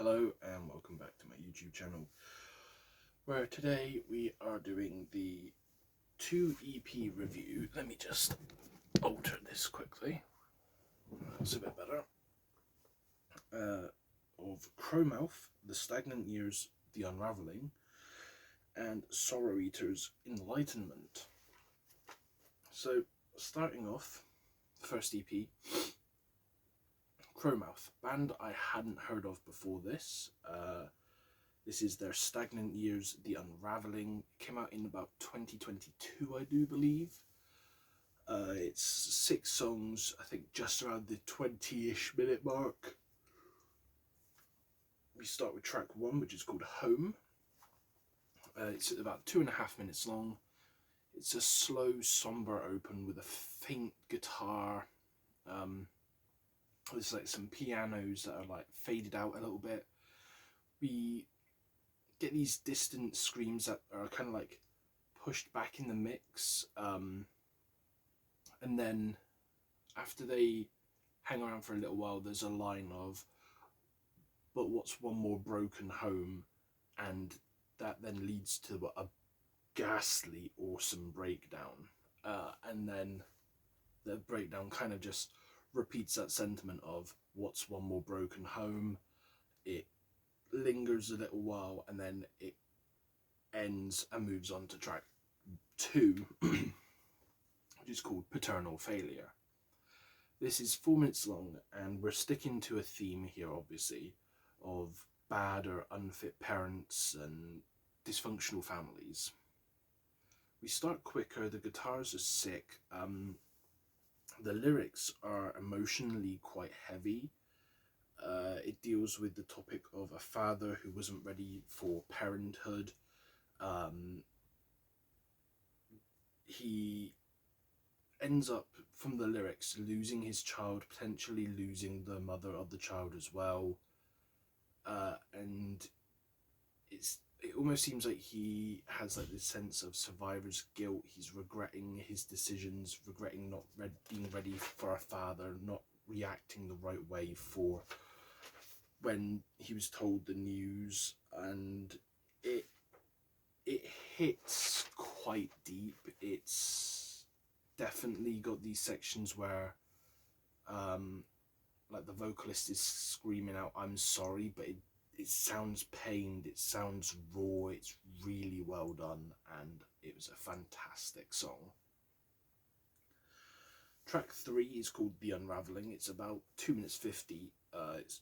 Hello and welcome back to my YouTube channel, where today we are doing the 2 EP review. Let me just alter this quickly, that's a bit better, of Crowmouth, The Stagnant Years, The Unravelling, and Sorroweater's Enlightenment. So, starting off, the first EP, Crowmouth, band I hadn't heard of before this. This is their Stagnant Years, The Unravelling. It came out in about 2022, I do believe. It's 6 songs, I think just around the 20-ish minute mark. We start with track 1, which is called Home. It's about 2.5 minutes long. It's a slow, somber open with a faint guitar. There's like some pianos that are like faded out a little bit. We get these distant screams that are kind of like pushed back in the mix, and then after they hang around for a little while, there's a line of, "But what's one more broken home?" and that then leads to a ghastly awesome breakdown, and then the breakdown kind of just repeats that sentiment of "what's one more broken home." It lingers a little while and then it ends and moves on to track 2, which is called Paternal Failure. This is 4 minutes long, and we're sticking to a theme here, obviously, of bad or unfit parents and dysfunctional families. We start quicker, the guitars are sick, the lyrics are emotionally quite heavy. It deals with the topic of a father who wasn't ready for parenthood. He ends up, from the lyrics, losing his child, potentially losing the mother of the child as well. And it almost seems like he has like this sense of survivor's guilt. He's regretting his decisions, regretting not being ready for a father, not reacting the right way for when he was told the news, and it hits quite deep. It's definitely got these sections where like the vocalist is screaming out "I'm sorry," but it sounds pained, it sounds raw, it's really well done, and it was a fantastic song. Track 3 is called The Unravelling. It's about 2 minutes 50. It's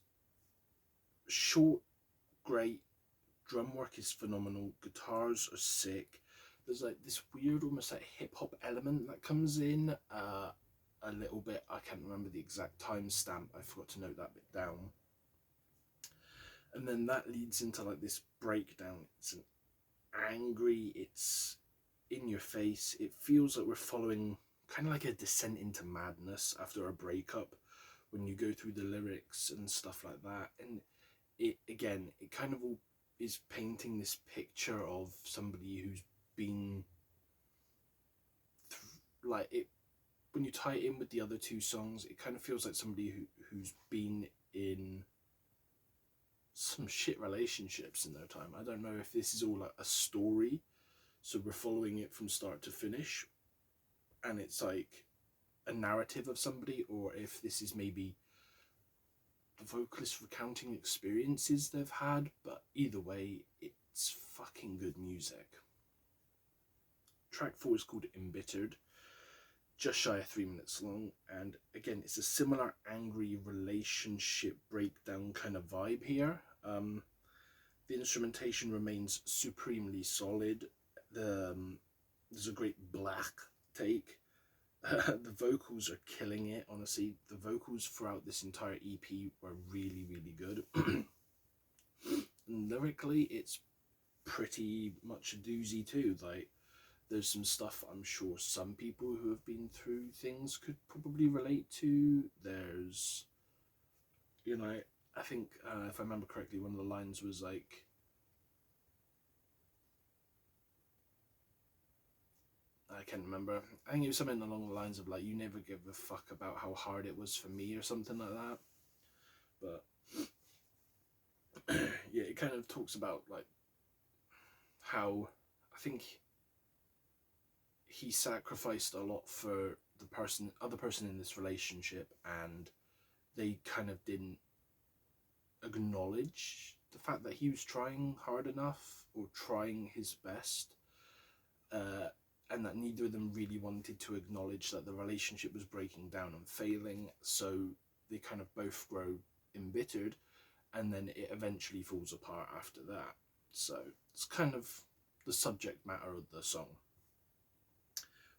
short, great, drum work is phenomenal, guitars are sick. There's like this weird almost like hip-hop element that comes in a little bit. I can't remember the exact timestamp, I forgot to note that bit down. And then that leads into like this breakdown. It's an angry, it's in your face, it feels like we're following kind of like a descent into madness after a breakup when you go through the lyrics and stuff like that. And it again, it kind of all is painting this picture of somebody who's been like it. When you tie it in with the other 2 songs, it kind of feels like somebody who's been in some shit relationships in their time. I don't know if this is all like a story, so we're following it from start to finish and it's like a narrative of somebody, or if this is maybe the vocalist recounting experiences they've had. But either way, it's fucking good music. Track 4 is called Embittered, just shy of 3 minutes long, and again, it's a similar angry relationship breakdown kind of vibe here. The instrumentation remains supremely solid. There's a great black take. The vocals are killing it, honestly. The vocals throughout this entire EP were really, really good. And lyrically, it's pretty much a doozy too. Like, there's some stuff I'm sure some people who have been through things could probably relate to. There's, you know, I think, if I remember correctly, one of the lines was like, I can't remember. I think it was something along the lines of like, "You never give a fuck about how hard it was for me," or something like that. But kind of talks about like how I think he sacrificed a lot for the other person in this relationship, and they kind of didn't acknowledge the fact that he was trying hard enough or trying his best, and that neither of them really wanted to acknowledge that the relationship was breaking down and failing, so they kind of both grow embittered, and then it eventually falls apart after that. So it's kind of the subject matter of the song.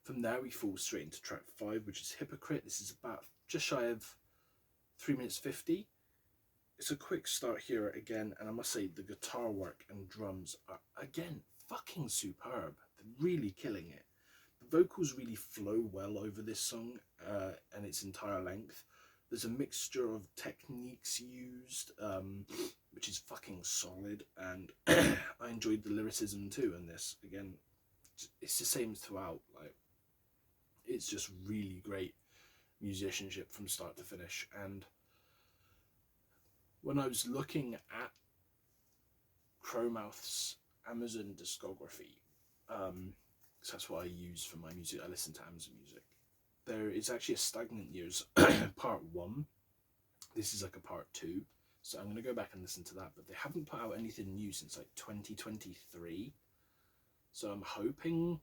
From there we fall straight into track 5, which is Hypocrite. This is about just shy of 3 minutes 50. It's a quick start here again, and I must say the guitar work and drums are again fucking superb. They're really killing it. The vocals really flow well over this song and its entire length. There's a mixture of techniques used, which is fucking solid, and I enjoyed the lyricism too in this. Again, it's the same throughout. Like, it's just really great musicianship from start to finish. And when I was looking at Crowmouth's Amazon discography, so that's what I use for my music. I listen to Amazon Music. There is actually a Stagnant Years part 1. This is like a part 2. So I'm going to go back and listen to that. But they haven't put out anything new since like 2023. So I'm hoping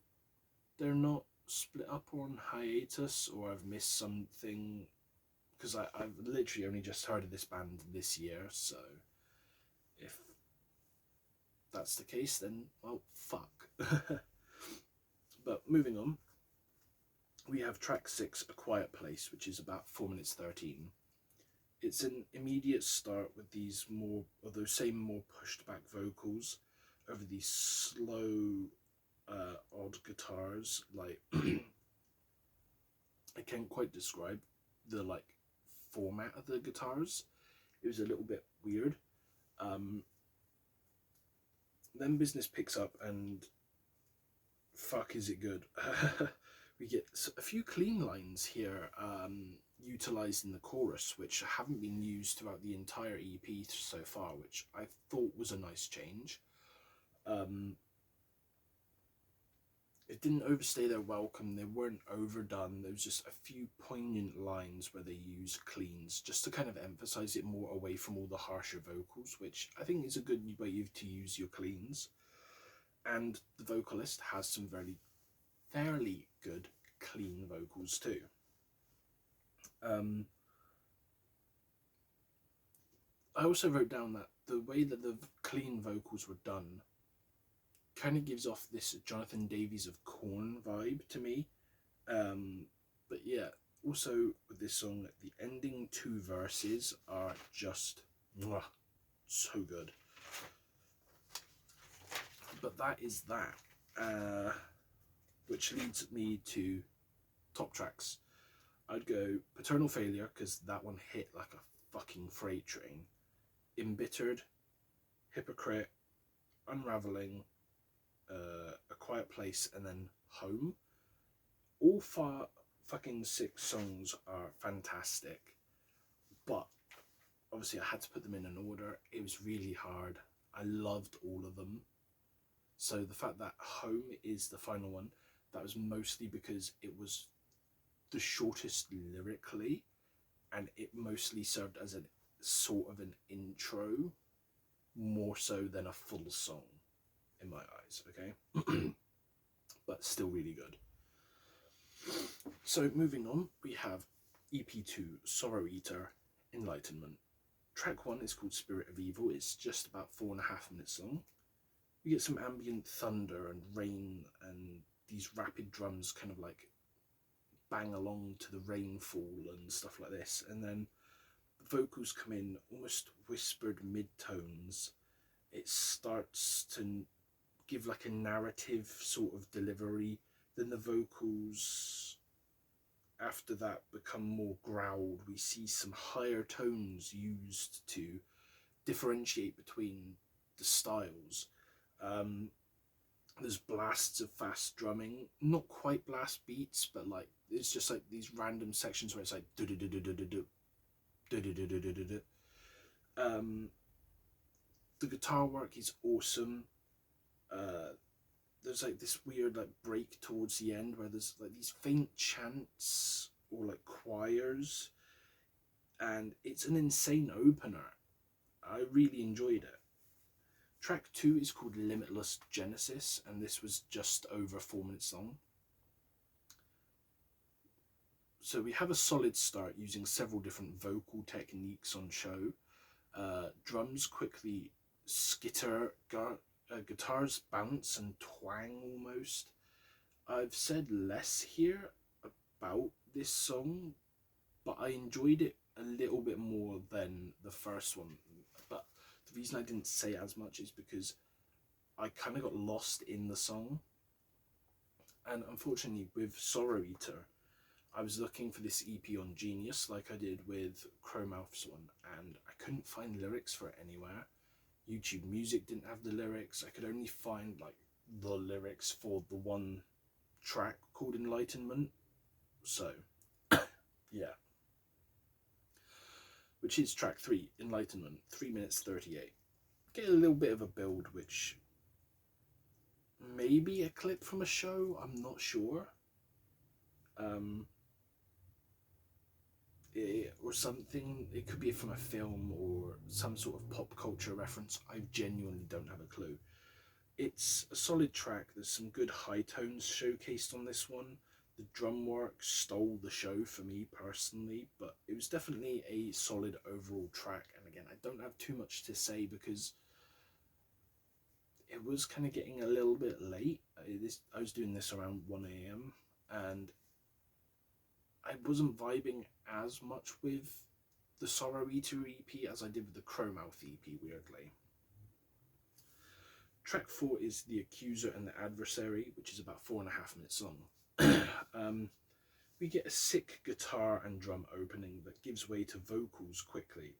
they're not split up or on hiatus, or I've missed something. Because I've literally only just heard of this band this year. So if that's the case, then, well, fuck. But moving on. We have track 6, A Quiet Place, which is about 4 minutes 13. It's an immediate start with these those same more pushed back vocals over these slow, odd guitars. Like, I can't quite describe the like format of the guitars. It was a little bit weird. Then business picks up, and fuck, is it good. We get a few clean lines here, utilised in the chorus, which haven't been used throughout the entire EP so far, which I thought was a nice change. It didn't overstay their welcome, they weren't overdone, there was just a few poignant lines where they use cleans, just to kind of emphasise it more away from all the harsher vocals, which I think is a good way to use your cleans. And the vocalist has some fairly good clean vocals too. I also wrote down that the way that the clean vocals were done kind of gives off this Jonathan Davies of Korn vibe to me. But yeah, also with this song, the ending 2 verses are just so good. But that is that. Which leads me to top tracks. I'd go Paternal Failure, because that one hit like a fucking freight train. Embittered, Hypocrite, Unraveling, A Quiet Place, and then Home. All fucking 6 songs are fantastic, but obviously I had to put them in an order. It was really hard. I loved all of them. So the fact that Home is the final one, that was mostly because it was the shortest lyrically, and it mostly served as a sort of an intro, more so than a full song, in my eyes, okay? But still really good. So moving on, we have EP2, Sorroweater, Enlightenment. Track 1 is called Spirit of Evil. It's just about 4.5 minutes long. We get some ambient thunder and rain, and these rapid drums kind of like bang along to the rainfall and stuff like this. And then the vocals come in almost whispered mid-tones. It starts to give like a narrative sort of delivery. Then the vocals after that become more growled. We see some higher tones used to differentiate between the styles. There's blasts of fast drumming, not quite blast beats, but like it's just like these random sections where it's like do do do do do do do do do do do do do. The guitar work is awesome. There's like this weird like break towards the end where there's like these faint chants or like choirs, and it's an insane opener. I really enjoyed it. Track 2 is called Limitless Genesis, and this was just over 4 minutes long. So we have a solid start using several different vocal techniques on show. Drums quickly skitter, guitars bounce and twang almost. I've said less here about this song, but I enjoyed it a little bit more than the first one. But the reason I didn't say as much is because I kind of got lost in the song. And unfortunately with Sorroweater, I was looking for this EP on Genius like I did with Crowmouth's one, and I couldn't find lyrics for it anywhere. YouTube Music didn't have the lyrics. I could only find like the lyrics for the one track called Enlightenment. So yeah, which is track 3, Enlightenment, 3 minutes 38. Get a little bit of a build, which maybe a clip from a show, I'm not sure. Or something, it could be from a film or some sort of pop culture reference. I genuinely don't have a clue. It's a solid track. There's some good high tones showcased on this one. The drum work stole the show for me personally, but it was definitely a solid overall track. And again, I don't have too much to say because it was kind of getting a little bit late. I was doing this around 1 a.m. and I wasn't vibing as much with the Sorroweater EP as I did with the Crowmouth EP, weirdly. Track 4 is The Accuser and the Adversary, which is about 4.5 minutes long. We get a sick guitar and drum opening that gives way to vocals quickly.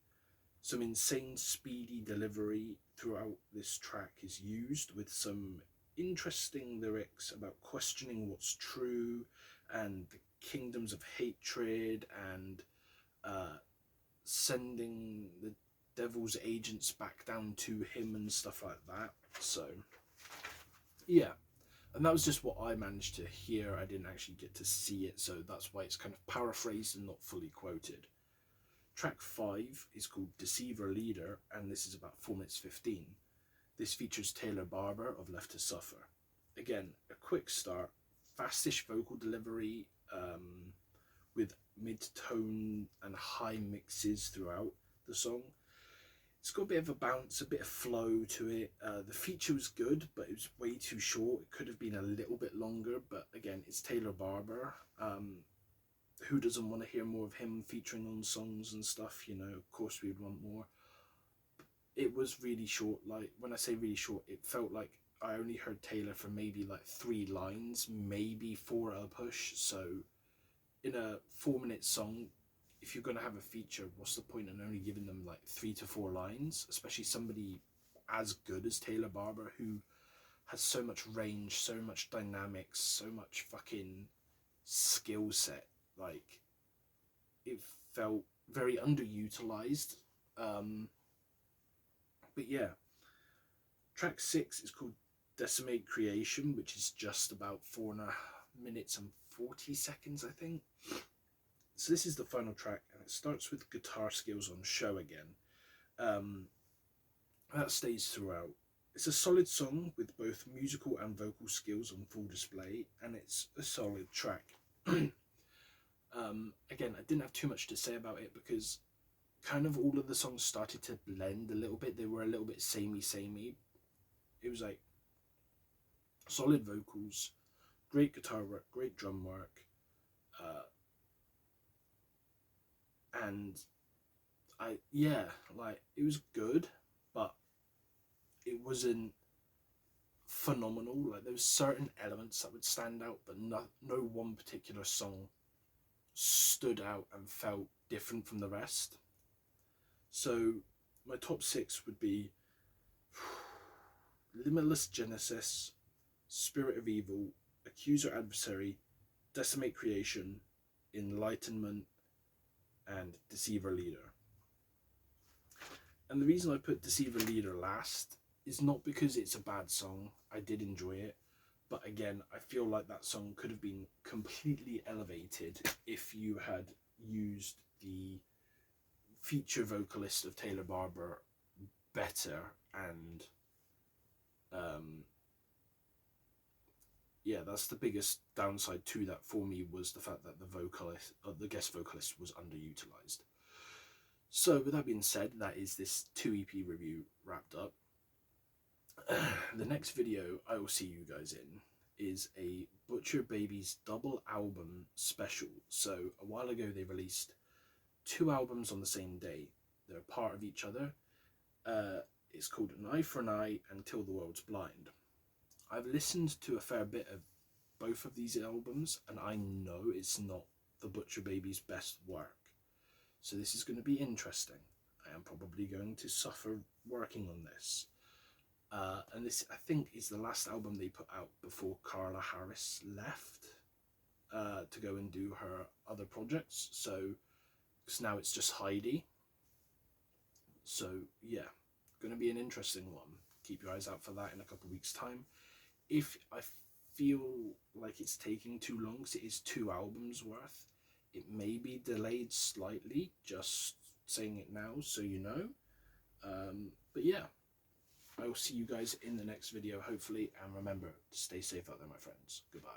Some insane speedy delivery throughout this track is used, with some interesting lyrics about questioning what's true and the kingdoms of hatred and sending the devil's agents back down to him and stuff like that. So yeah, and that was just what I managed to hear. I didn't actually get to see it, so that's why it's kind of paraphrased and not fully quoted. Track 5 is called Deceiver Leader, and this is about 4 minutes 15. This features Taylor Barber of Left to Suffer. Again, a quick start, fastish vocal delivery, with mid-tone and high mixes throughout the song. It's got a bit of a bounce, a bit of flow to it. The feature was good, but it was way too short. It could have been a little bit longer, but again, it's Taylor Barber. Who doesn't want to hear more of him featuring on songs and stuff? You know, of course we would want more. It was really short. Like, when I say really short, it felt like I only heard Taylor for maybe like 3 lines, maybe 4 at a push. So in a 4-minute song, if you're going to have a feature, what's the point in only giving them like 3 to 4 lines, especially somebody as good as Taylor Barber, who has so much range, so much dynamics, so much fucking skill set. Like, it felt very underutilized. But yeah, track 6 is called Decimate Creation, which is just about 4 minutes and 40 seconds, I think. So this is the final track, and it starts with guitar skills on show again. That stays throughout. It's a solid song with both musical and vocal skills on full display, and it's a solid track. Again, I didn't have too much to say about it because kind of all of the songs started to blend a little bit. They were a little bit samey. It was like solid vocals, great guitar work, great drum work, and it was good, but it wasn't phenomenal. Like, there was certain elements that would stand out, but no one particular song stood out and felt different from the rest. So my top 6 would be Limitless Genesis, Spirit of Evil, Accuser Adversary, Decimate Creation, Enlightenment, and Deceiver Leader. And the reason I put Deceiver Leader last is not because it's a bad song. I did enjoy it. But again, I feel like that song could have been completely elevated if you had used the feature vocalist of Taylor Barber better. And yeah, that's the biggest downside to that for me, was the fact that the guest vocalist was underutilized. So with that being said, that is this 2 EP review wrapped up. The next video I will see you guys in is a Butcher Babies double album special. So a while ago they released 2 albums on the same day. They're part of each other. It's called An Eye for an Eye and Till the World's Blind. I've listened to a fair bit of both of these albums, and I know it's not the Butcher Babies' best work. So this is going to be interesting. I am probably going to suffer working on this. And this, I think, is the last album they put out before Carla Harris left to go and do her other projects. So, because now it's just Heidi. So, yeah, going to be an interesting one. Keep your eyes out for that in a couple of weeks' time. If I feel like it's taking too long, because it is 2 albums worth, it may be delayed slightly, just saying it now so you know. But yeah, I will see you guys in the next video, hopefully, and remember to stay safe out there, my friends. Goodbye.